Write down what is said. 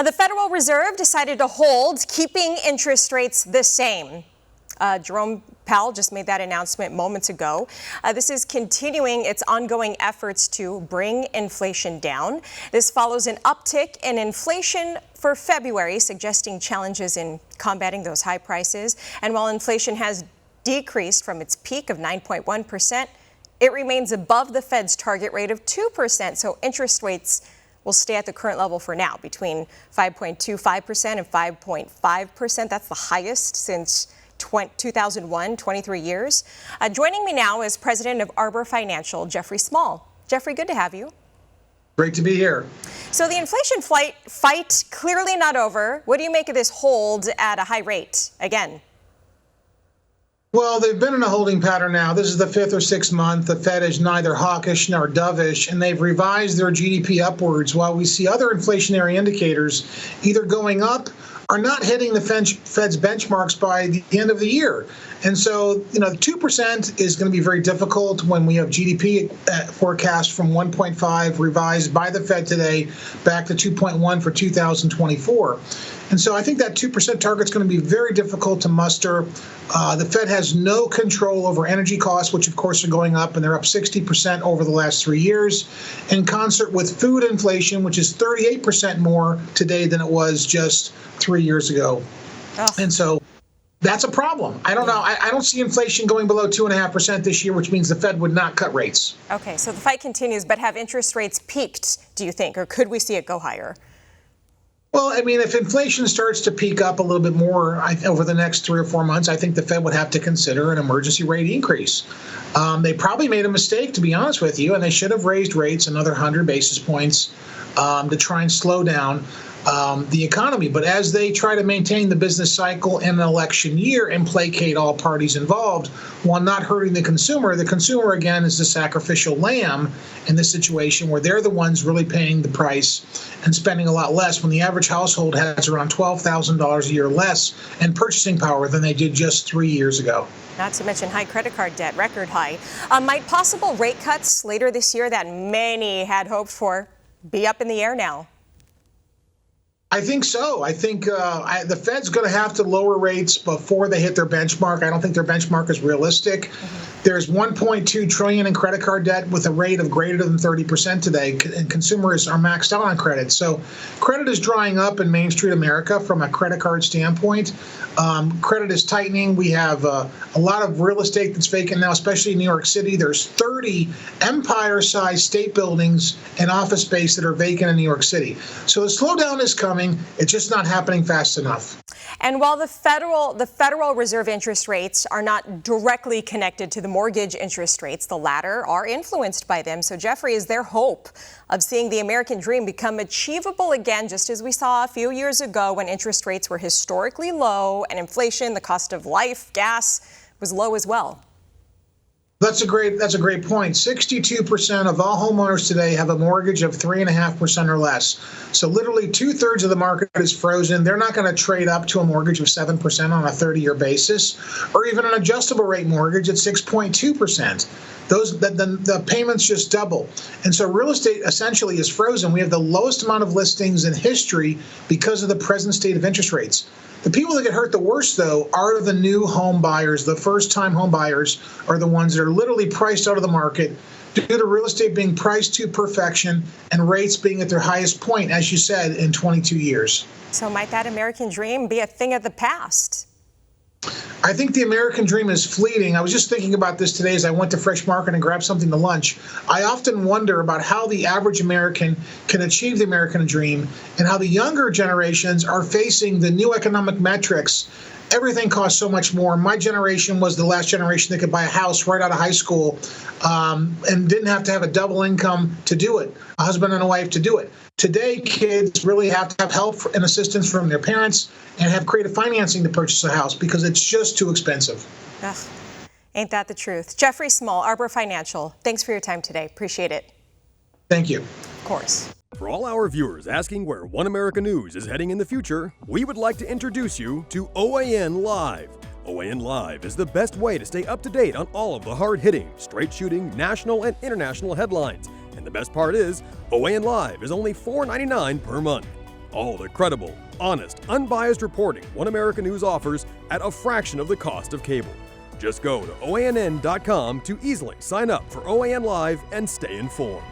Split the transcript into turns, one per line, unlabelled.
The Federal Reserve decided to hold, keeping interest rates the same. Jerome Powell just made that announcement moments ago. This is continuing its ongoing efforts to bring inflation down. This follows an uptick in inflation for February, suggesting challenges in combating those high prices. And while inflation has decreased from its peak of 9.1%, it remains above the Fed's target rate of 2%. So interest rates will stay at the current level for now, between 5.25% and 5.5%. That's the highest since 2001, 23 years. Joining me now is President of Arbor Financial, Jeffrey Small. Jeffrey, good to have you.
Great to be here.
So the inflation fight clearly not over. What do you make of this hold at a high rate again?
Well, they've been in a holding pattern now. This is the fifth or sixth month. The Fed is neither hawkish nor dovish, and they've revised their GDP upwards while we see other inflationary indicators either going up or not hitting the Fed's benchmarks by the end of the year. And so, 2% is going to be very difficult when we have GDP forecast from 1.5 revised by the Fed today back to 2.1 for 2024. And so I think that 2% target is going to be very difficult to muster. The Fed has no control over energy costs, which of course are going up, and they're up 60% over the last 3 years, in concert with food inflation, which is 38% more today than it was just 3 years ago.
Oh.
And so that's a problem. I don't know. I don't see inflation going below 2.5% this year, which means the Fed would not cut rates.
Okay, so the fight continues, but have interest rates peaked, do you think, or could we see it go higher?
Well, I mean, if inflation starts to peak up a little bit more over the next 3 or 4 months, I think the Fed would have to consider an emergency rate increase. They probably made a mistake, to be honest with you, and they should have raised rates another 100 basis points to try and slow down the economy. But as they try to maintain the business cycle in an election year and placate all parties involved while not hurting the consumer again is the sacrificial lamb in this situation where they're the ones really paying the price and spending a lot less when the average household has around $12,000 a year less in purchasing power than they did just 3 years ago.
Not to mention high credit card debt, record high. Might possible rate cuts later this year that many had hoped for be up in the air now?
I think so. I think the Fed's going to have to lower rates before they hit their benchmark. I don't think their benchmark is realistic. Mm-hmm. There's $1.2 trillion in credit card debt with a rate of greater than 30% today, and consumers are maxed out on credit. So credit is drying up in Main Street America from a credit card standpoint. Credit is tightening. We have a lot of real estate that's vacant now, especially in New York City. There's 30 empire-sized state buildings and office space that are vacant in New York City. So the slowdown is coming. It's just not happening fast enough.
And while the Federal Reserve interest rates are not directly connected to the mortgage interest rates, the latter are influenced by them. So, Jeffrey, is there hope of seeing the American dream become achievable again, just as we saw a few years ago when interest rates were historically low and inflation, the cost of life, gas, was low as well?
That's a great point. 62% of all homeowners today have a mortgage of 3.5% or less. So literally 2/3 of the market is frozen. They're not going to trade up to a mortgage of 7% on a 30-year basis, or even an adjustable rate mortgage at 6.2%. The payments just double. And so real estate essentially is frozen. We have the lowest amount of listings in history because of the present state of interest rates. The people that get hurt the worst, though, are the new home buyers. The first-time home buyers are the ones that are literally priced out of the market due to real estate being priced to perfection and rates being at their highest point, as you said, in 22 years.
So might that American dream be a thing of the past?
I think the American dream is fleeting. I was just thinking about this today as I went to Fresh Market and grabbed something to lunch. I often wonder about how the average American can achieve the American dream and how the younger generations are facing the new economic metrics. Everything costs so much more. My generation was the last generation that could buy a house right out of high school and didn't have to have a double income to do it, a husband and a wife to do it. Today, kids really have to have help and assistance from their parents and have creative financing to purchase a house because it's just too expensive.
Ugh, ain't that the truth? Jeffrey Small, Arbor Financial, thanks for your time today. Appreciate it.
Thank you.
Of course.
For all our viewers asking where One America News is heading in the future, we would like to introduce you to OAN Live. OAN Live is the best way to stay up to date on all of the hard-hitting, straight-shooting, national and international headlines. And the best part is, OAN Live is only $4.99 per month. All the credible, honest, unbiased reporting One America News offers at a fraction of the cost of cable. Just go to OANN.com to easily sign up for OAN Live and stay informed.